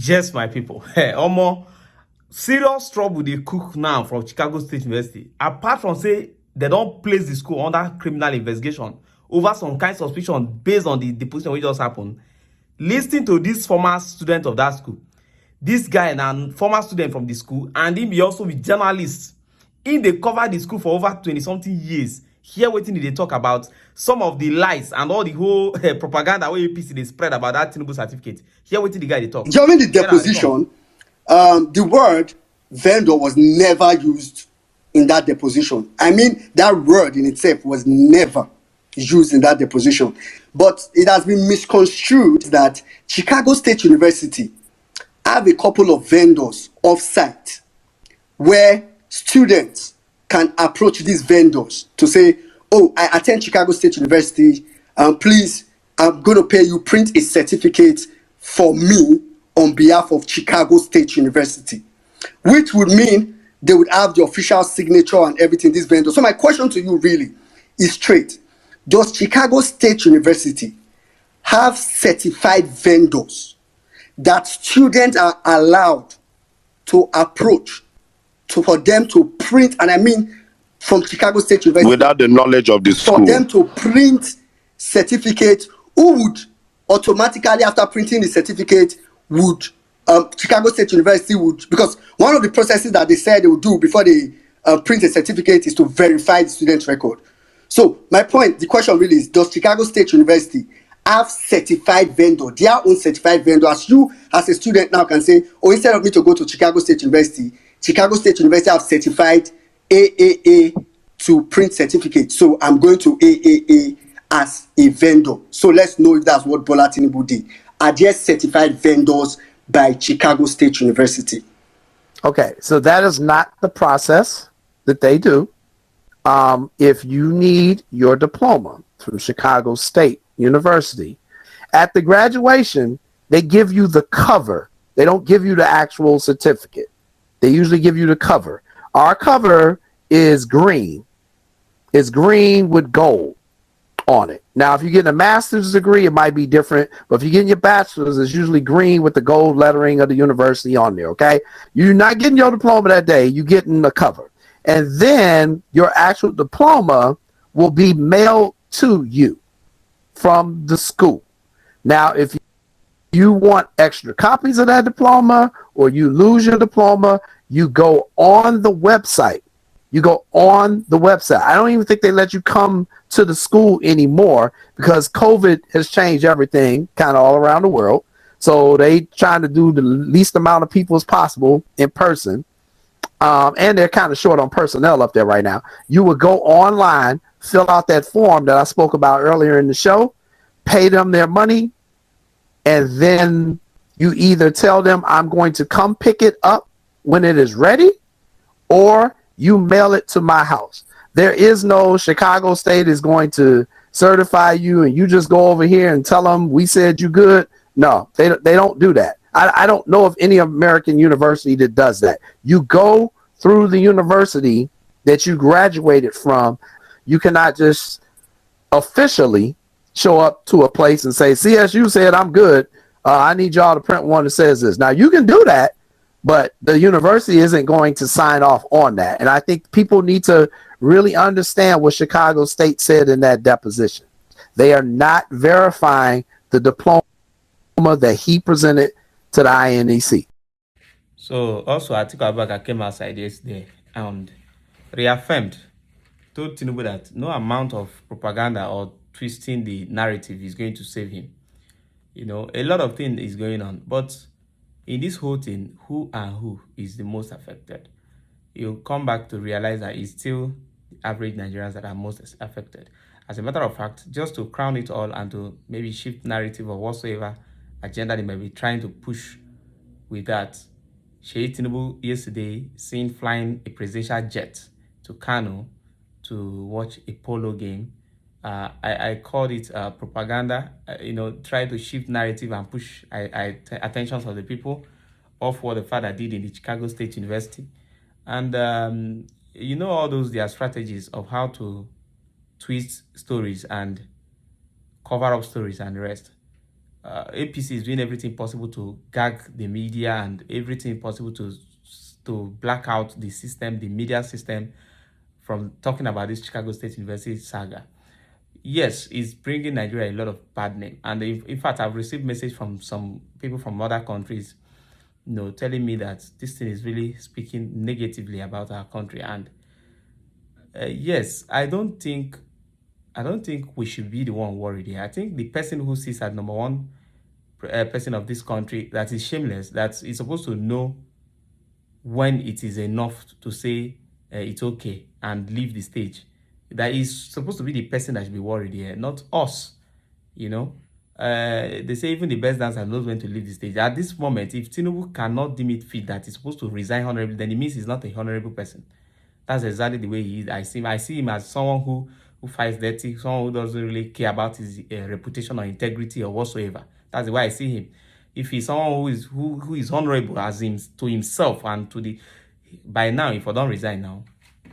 Yes, my people. Hey, Omo, serious trouble they cook now from Chicago State University. Apart from say they don't place the school under criminal investigation over some kind of suspicion based on the deposition which just happened. Listening to this former student of that school, this guy na former student from the school, and him be also be journalist. Him dey cover the school for over 20 something years. Hear wetin he dey talk about some of the lies and all the whole propaganda wey APC dey spread about that Tinubu certificate. Hear wetin the guy dey talk. During the Hear am, dey come. deposition, the word vendor was never used in that deposition. I mean, that word in itself was never used in that deposition. But it has been misconstrued that Chicago State University have a couple of vendors off-site where students can approach these vendors to say, oh, I attend Chicago State University, please, I'm going to pay you, print a certificate for me on behalf of Chicago State University, which would mean they would have the official signature and everything, these vendors. So my question to you really is straight. Does Chicago State University have certified vendors that students are allowed to approach for them to print, and I mean from Chicago State University, without the knowledge of the school, for them to print certificate, who would automatically, after printing the certificate, would Chicago State University would, because one of the processes that they said they would do before they print a certificate is to verify the student record. So my point, the question really is, does Chicago State University have certified vendor, their own certified vendor, as you as a student now can say, oh, instead of me to go to Chicago State University have certified AAA to print certificates, so I'm going to AAA as a vendor. So let's know if that's what Bola Tinubu did. Are there certified vendors by Chicago State University? Okay, so that is not the process that they do. If you need your diploma from Chicago State University, at the graduation, they give you the cover. They don't give you the actual certificate. They usually give you the cover. Our cover is green. It's green with gold on it. Now, if you get a master's degree, it might be different. But if you're getting your bachelor's, it's usually green with the gold lettering of the university on there, okay? You're not getting your diploma that day. You're getting the cover. And then your actual diploma will be mailed to you from the school. Now, if you want extra copies of that diploma or you lose your diploma, you go on the website. You go on the website. I don't even think they let you come to the school anymore because COVID has changed everything kind of all around the world. So they trying to do the least amount of people as possible in person. And they're kind of short on personnel up there right now. You would go online, fill out that form that I spoke about earlier in the show, pay them their money, and then you either tell them I'm going to come pick it up when it is ready, or you mail it to my house. There is no Chicago State is going to certify you and you just go over here and tell them we said you good. No, they don't do that. I don't know of any American university that does that. You go through the university that you graduated from. You cannot just officially show up to a place and say, CSU said I'm good. I need y'all to print one that says this. Now, you can do that, but the university isn't going to sign off on that. And I think people need to really understand what Chicago State said in that deposition. They are not verifying the diploma that he presented to the INEC. So also Atiku Abubakar came outside yesterday and reaffirmed, told Tinubu that no amount of propaganda or twisting the narrative is going to save him. You know, a lot of things is going on, but in this whole thing, who is the most affected? You'll come back to realize that it's still the average Nigerians that are most affected. As a matter of fact, just to crown it all and to maybe shift narrative or whatsoever agenda they may be trying to push with that, Sheikh Tinubu yesterday seen flying a presidential jet to Kano to watch a polo game. I called it propaganda, try to shift narrative and push attentions of the people off what the father did in the Chicago State University. And, all those, their strategies of how to twist stories and cover up stories and the rest. APC is doing everything possible to gag the media and everything possible to black out the system, the media system, from talking about this Chicago State University saga. Yes, it's bringing Nigeria a lot of bad name. And in fact, I've received message from some people from other countries, telling me that this thing is really speaking negatively about our country. And yes, I don't think we should be the one worried here. I think the person who sits at number one person of this country, that is shameless, that is supposed to know when it is enough to say it's okay and leave the stage. That is supposed to be the person that should be worried here, not us. You know, they say even the best dancer knows when to leave the stage. At this moment, if Tinubu cannot deem it fit that he's supposed to resign honorably, then it means he's not a honorable person. That's exactly the way he is. I see him as someone who fights dirty, someone who doesn't really care about his reputation or integrity or whatsoever. That's the way I see him. If he's someone who is honorable as him to himself and to the, by now, if I don't resign now,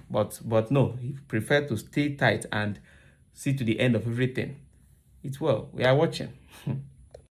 but no, he preferred to stay tight and see to the end of everything. It's well. We are watching.